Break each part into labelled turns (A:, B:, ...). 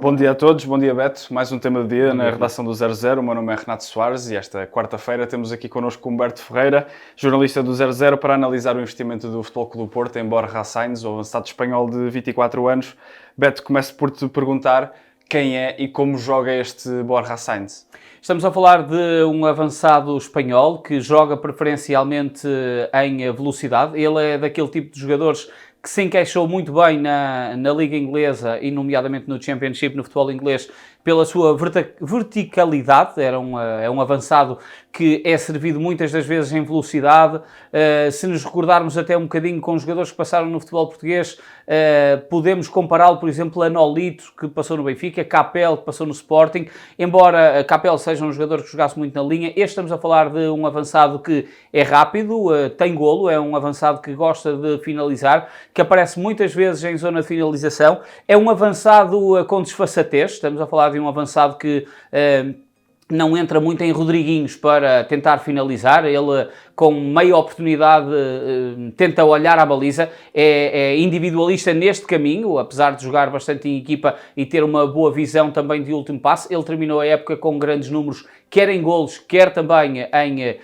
A: Bom dia a todos, bom dia Beto, mais um tema do dia na redação do 00. O meu nome é Renato Soares e esta quarta-feira temos aqui connosco Humberto Ferreira, jornalista do 00, para analisar o investimento do Futebol Clube do Porto em Borja Sainz, o avançado espanhol de 24 anos. Beto, começo por te perguntar quem é e como joga este Borja Sainz.
B: Estamos a falar de um avançado espanhol que joga preferencialmente em velocidade. Ele é daquele tipo de jogadores que se encaixou muito bem na Liga Inglesa e nomeadamente no Championship, no futebol inglês, pela sua verticalidade. É um avançado que é servido muitas das vezes em velocidade. Se nos recordarmos até um bocadinho com os jogadores que passaram no futebol português, podemos compará-lo, por exemplo, a Nolito, que passou no Benfica, Capel, que passou no Sporting. Embora Capel seja um jogador que jogasse muito na linha, estamos a falar de um avançado que é rápido, tem golo, é um avançado que gosta de finalizar, que aparece muitas vezes em zona de finalização. É um avançado com desfaçatez, estamos a falar de um avançado que não entra muito em Rodriguinhos para tentar finalizar. Ele, com meia oportunidade, tenta olhar à baliza, é individualista neste caminho, apesar de jogar bastante em equipa e ter uma boa visão também de último passe. Ele terminou a época com grandes números, quer em golos, quer também em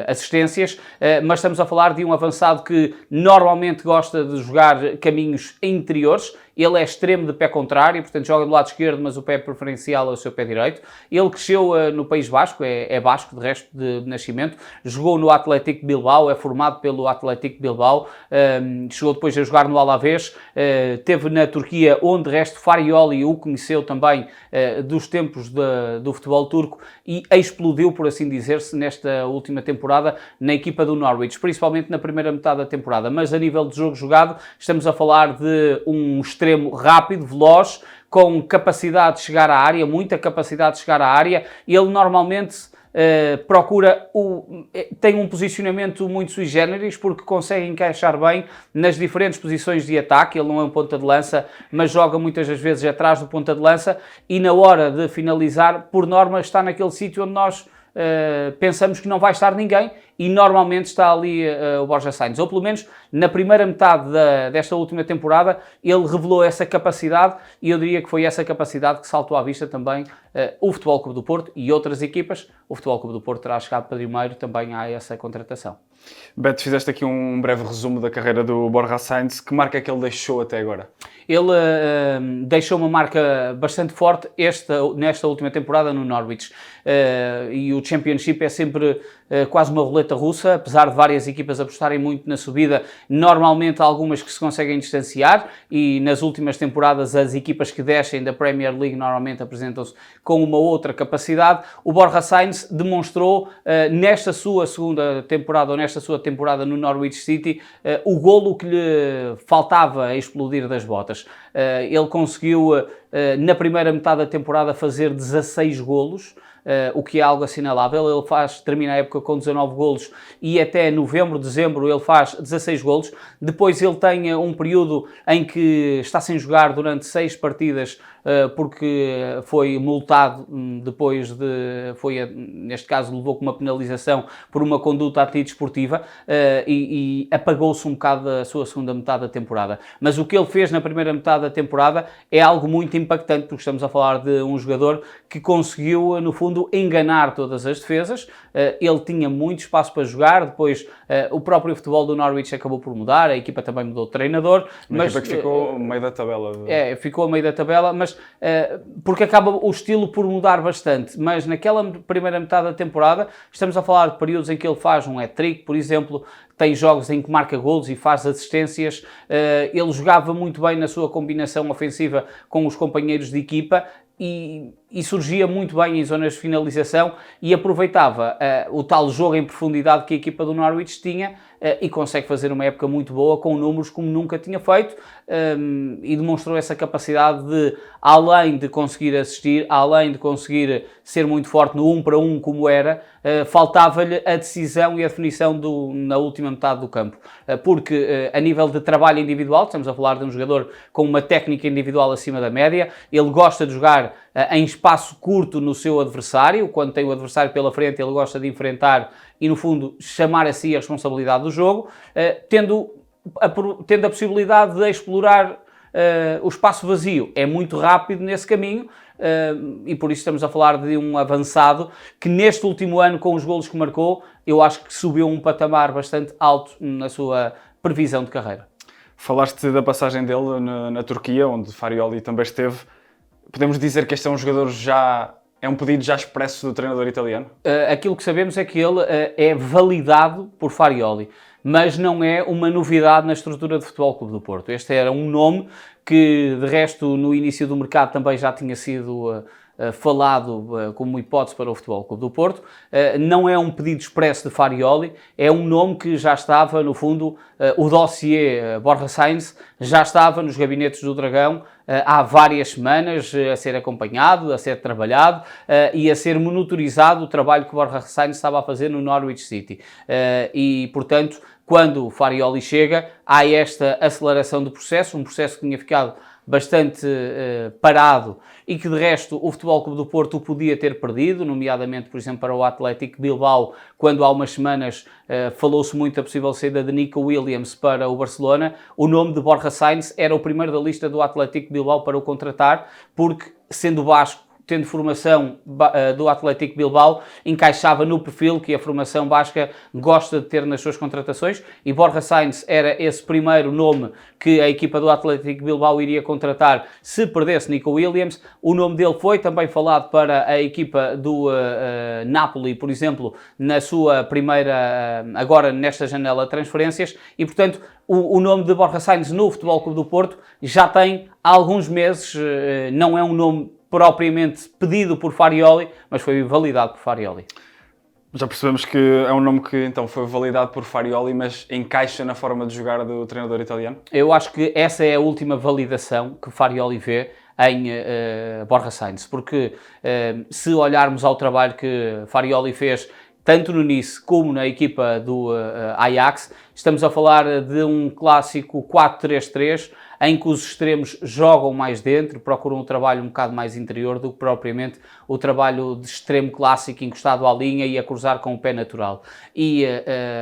B: assistências, mas estamos a falar de um avançado que normalmente gosta de jogar caminhos interiores. Ele é extremo de pé contrário, portanto joga do lado esquerdo, mas o pé preferencial é o seu pé direito. Ele cresceu no País Basco, é basco de resto de nascimento, jogou no Athletic Bilbao, é formado pelo Athletic Bilbao, chegou depois a jogar no Alavés, teve na Turquia, onde de resto Farioli o conheceu também dos tempos do futebol turco e explodiu, por assim dizer-se, nesta última temporada na equipa do Norwich, principalmente na primeira metade da temporada. Mas a nível de jogo jogado, estamos a falar de um extremo rápido, veloz, com capacidade de chegar à área, muita capacidade de chegar à área. Ele normalmente tem um posicionamento muito sui generis, porque consegue encaixar bem nas diferentes posições de ataque. Ele não é um ponta de lança, mas joga muitas das vezes atrás do ponta de lança e na hora de finalizar, por norma, está naquele sítio onde nós pensamos que não vai estar ninguém e normalmente está ali o Borja Sainz, ou pelo menos na primeira metade desta última temporada ele revelou essa capacidade e eu diria que foi essa capacidade que saltou à vista também o Futebol Clube do Porto e outras equipas. O Futebol Clube do Porto terá chegado primeiro também a essa contratação.
A: Beto, fizeste aqui um breve resumo da carreira do Borja Sainz. Que marca é que ele deixou até agora?
B: Ele deixou uma marca bastante forte nesta última temporada no Norwich. E o Championship é sempre quase uma roleta russa, apesar de várias equipas apostarem muito na subida, normalmente há algumas que se conseguem distanciar e nas últimas temporadas as equipas que descem da Premier League normalmente apresentam-se com uma outra capacidade. O Borja Sainz demonstrou nesta sua segunda temporada ou nesta sua temporada no Norwich City o golo que lhe faltava a explodir das botas. Ele conseguiu na primeira metade da temporada fazer 16 golos, o que é algo assinalável. Ele termina a época com 19 golos e até novembro, dezembro ele faz 16 golos. Depois ele tem um período em que está sem jogar durante 6 partidas porque foi multado neste caso levou com uma penalização por uma conduta antidesportiva e apagou-se um bocado da sua segunda metade da temporada. Mas o que ele fez na primeira metade da temporada é algo muito impactante, porque estamos a falar de um jogador que conseguiu, no fundo, enganar todas as defesas. Ele tinha muito espaço para jogar, depois o próprio futebol do Norwich acabou por mudar, a equipa também mudou de treinador.
A: Mas equipa que ficou a meio da tabela.
B: Ficou a meio da tabela, mas porque acaba o estilo por mudar bastante. Mas naquela primeira metade da temporada, estamos a falar de períodos em que ele faz um hat-trick, por exemplo, tem jogos em que marca golos e faz assistências. Ele jogava muito bem na sua combinação ofensiva com os companheiros de equipa e surgia muito bem em zonas de finalização e aproveitava o tal jogo em profundidade que a equipa do Norwich tinha e consegue fazer uma época muito boa com números como nunca tinha feito e demonstrou essa capacidade de, além de conseguir assistir, além de conseguir ser muito forte no 1 para 1 como era, faltava-lhe a decisão e a definição na última metade do campo, porque a nível de trabalho individual, estamos a falar de um jogador com uma técnica individual acima da média, ele gosta de jogar em espaço curto no seu adversário. Quando tem o adversário pela frente, ele gosta de enfrentar e, no fundo, chamar a si a responsabilidade do jogo, tendo a possibilidade de explorar o espaço vazio é muito rápido nesse caminho, e por isso estamos a falar de um avançado que neste último ano, com os golos que marcou, eu acho que subiu um patamar bastante alto na sua previsão de carreira.
A: Falaste da passagem dele na Turquia, onde Farioli também esteve. Podemos dizer que este é um jogador é um pedido já expresso do treinador italiano?
B: Aquilo que sabemos é que ele é validado por Farioli, mas não é uma novidade na estrutura do Futebol Clube do Porto. Este era um nome que, de resto, no início do mercado também já tinha sido falado como hipótese para o Futebol Clube do Porto. Não é um pedido expresso de Farioli, é um nome que já estava, no fundo, o dossiê Borja Sainz já estava nos gabinetes do Dragão há várias semanas a ser acompanhado, a ser trabalhado e a ser monitorizado o trabalho que Borja Sainz estava a fazer no Norwich City. E, portanto, quando o Farioli chega, há esta aceleração do processo, um processo que tinha ficado bastante parado e que de resto o Futebol Clube do Porto podia ter perdido, nomeadamente, por exemplo, para o Athletic Bilbao, quando há umas semanas falou-se muito da possível saída de Nico Williams para o Barcelona. O nome de Borja Sainz era o primeiro da lista do Athletic Bilbao para o contratar, porque, sendo basco, tendo formação do Athletic Bilbao, encaixava no perfil que a formação basca gosta de ter nas suas contratações, e Borja Sainz era esse primeiro nome que a equipa do Athletic Bilbao iria contratar se perdesse Nico Williams. O nome dele foi também falado para a equipa do Napoli, por exemplo, na sua primeira, agora nesta janela de transferências, e portanto o nome de Borja Sainz no Futebol Clube do Porto já tem alguns meses, não é um nome propriamente pedido por Farioli, mas foi validado por Farioli.
A: Já percebemos que é um nome que então foi validado por Farioli, mas encaixa na forma de jogar do treinador italiano?
B: Eu acho que essa é a última validação que Farioli vê em Borja Sainz, porque se olharmos ao trabalho que Farioli fez tanto no Nice como na equipa do Ajax, estamos a falar de um clássico 4-3-3, em que os extremos jogam mais dentro, procuram um trabalho um bocado mais interior do que propriamente o trabalho de extremo clássico encostado à linha e a cruzar com o pé natural. E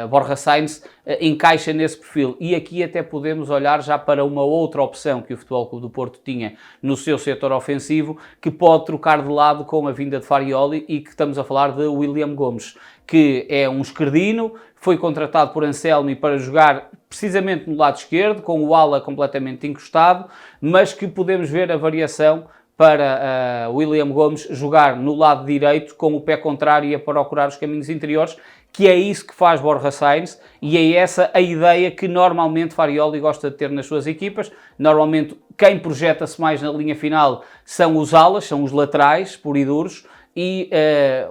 B: Borja Sainz encaixa nesse perfil. E aqui até podemos olhar já para uma outra opção que o Futebol Clube do Porto tinha no seu setor ofensivo, que pode trocar de lado com a vinda de Farioli, e que estamos a falar de William Gomes, que é um esquerdino, foi contratado por Anselmi para jogar precisamente no lado esquerdo, com o ala completamente encostado, mas que podemos ver a variação para William Gomes jogar no lado direito com o pé contrário e a procurar os caminhos interiores, que é isso que faz Borja Sainz, e é essa a ideia que normalmente Farioli gosta de ter nas suas equipas. Normalmente quem projeta-se mais na linha final são os alas, são os laterais, puros e duros, e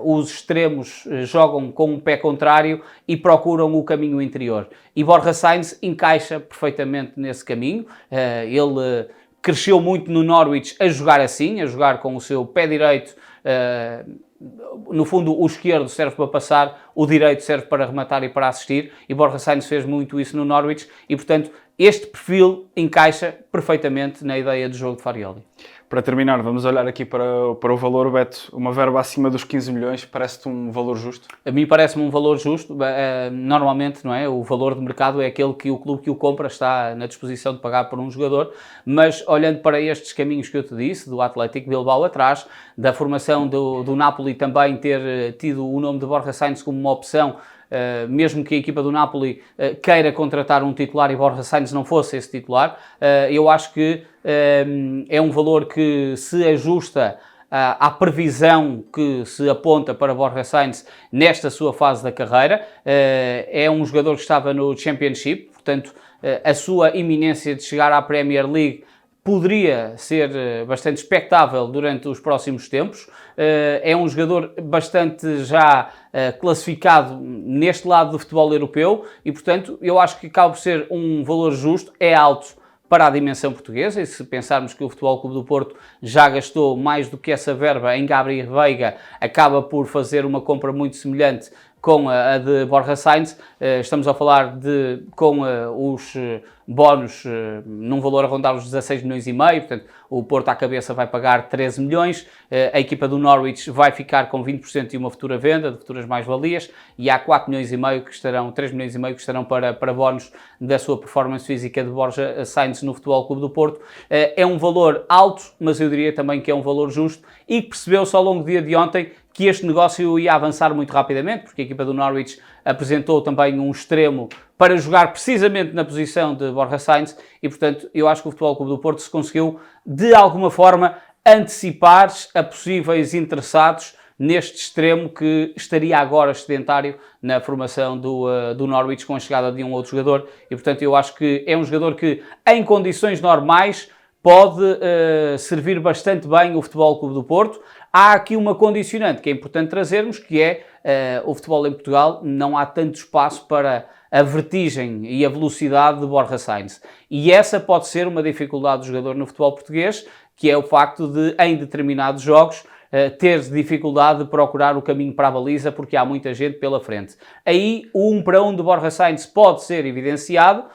B: os extremos jogam com o pé contrário e procuram o caminho interior. E Borja Sainz encaixa perfeitamente nesse caminho. Ele cresceu muito no Norwich a jogar assim, a jogar com o seu pé direito. No fundo, o esquerdo serve para passar, o direito serve para rematar e para assistir, e Borja Sainz fez muito isso no Norwich, e portanto este perfil encaixa perfeitamente na ideia de jogo de Farioli.
A: Para terminar, vamos olhar aqui para o valor, Beto. Uma verba acima dos 15 milhões, parece-te um valor justo?
B: A mim parece-me um valor justo. Normalmente, não é? O valor de mercado é aquele que o clube que o compra está na disposição de pagar por um jogador, mas olhando para estes caminhos que eu te disse, do Athletic Bilbao atrás, da formação do Napoli também ter tido o nome de Borja Sainz como uma opção, mesmo que a equipa do Napoli queira contratar um titular e Borja Sainz não fosse esse titular, eu acho que é um valor que se ajusta à previsão que se aponta para Borja Sainz nesta sua fase da carreira. É um jogador que estava no Championship, portanto a sua iminência de chegar à Premier League poderia ser bastante expectável durante os próximos tempos. É um jogador bastante já classificado neste lado do futebol europeu e, portanto, eu acho que acaba por ser um valor justo, é alto para a dimensão portuguesa, e se pensarmos que o Futebol Clube do Porto já gastou mais do que essa verba em Gabriel Veiga, acaba por fazer uma compra muito semelhante com a de Borja Sainz. Estamos a falar com os bónus num valor a rondar os 16 milhões e meio, portanto o Porto à cabeça vai pagar 13 milhões, a equipa do Norwich vai ficar com 20% de uma futura venda, de futuras mais-valias, e há 4 milhões e meio que estarão, 3 milhões e meio que estarão para bónus da sua performance física de Borja Sainz no Futebol Clube do Porto. É um valor alto, mas eu diria também que é um valor justo, e que percebeu-se ao longo do dia de ontem que este negócio ia avançar muito rapidamente, porque a equipa do Norwich apresentou também um extremo para jogar precisamente na posição de Borja Sainz e, portanto, eu acho que o Futebol Clube do Porto se conseguiu, de alguma forma, antecipar a possíveis interessados neste extremo que estaria agora sedentário na formação do Norwich com a chegada de um outro jogador e, portanto, eu acho que é um jogador que, em condições normais, pode servir bastante bem o Futebol Clube do Porto. Há aqui uma condicionante que é importante trazermos, que é o futebol em Portugal não há tanto espaço para a vertigem e a velocidade de Borja Sainz. E essa pode ser uma dificuldade do jogador no futebol português, que é o facto de, em determinados jogos, ter dificuldade de procurar o caminho para a baliza, porque há muita gente pela frente. Aí, o 1 para 1 de Borja Sainz pode ser evidenciado,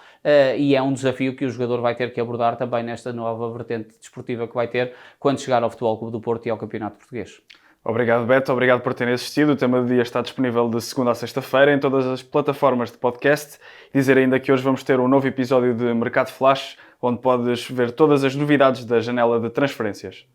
B: e é um desafio que o jogador vai ter que abordar também nesta nova vertente desportiva que vai ter quando chegar ao Futebol Clube do Porto e ao Campeonato Português.
A: Obrigado, Beto. Obrigado por terem assistido. O tema do dia está disponível de segunda a sexta-feira em todas as plataformas de podcast. Dizer ainda que hoje vamos ter um novo episódio de Mercado Flash, onde podes ver todas as novidades da janela de transferências.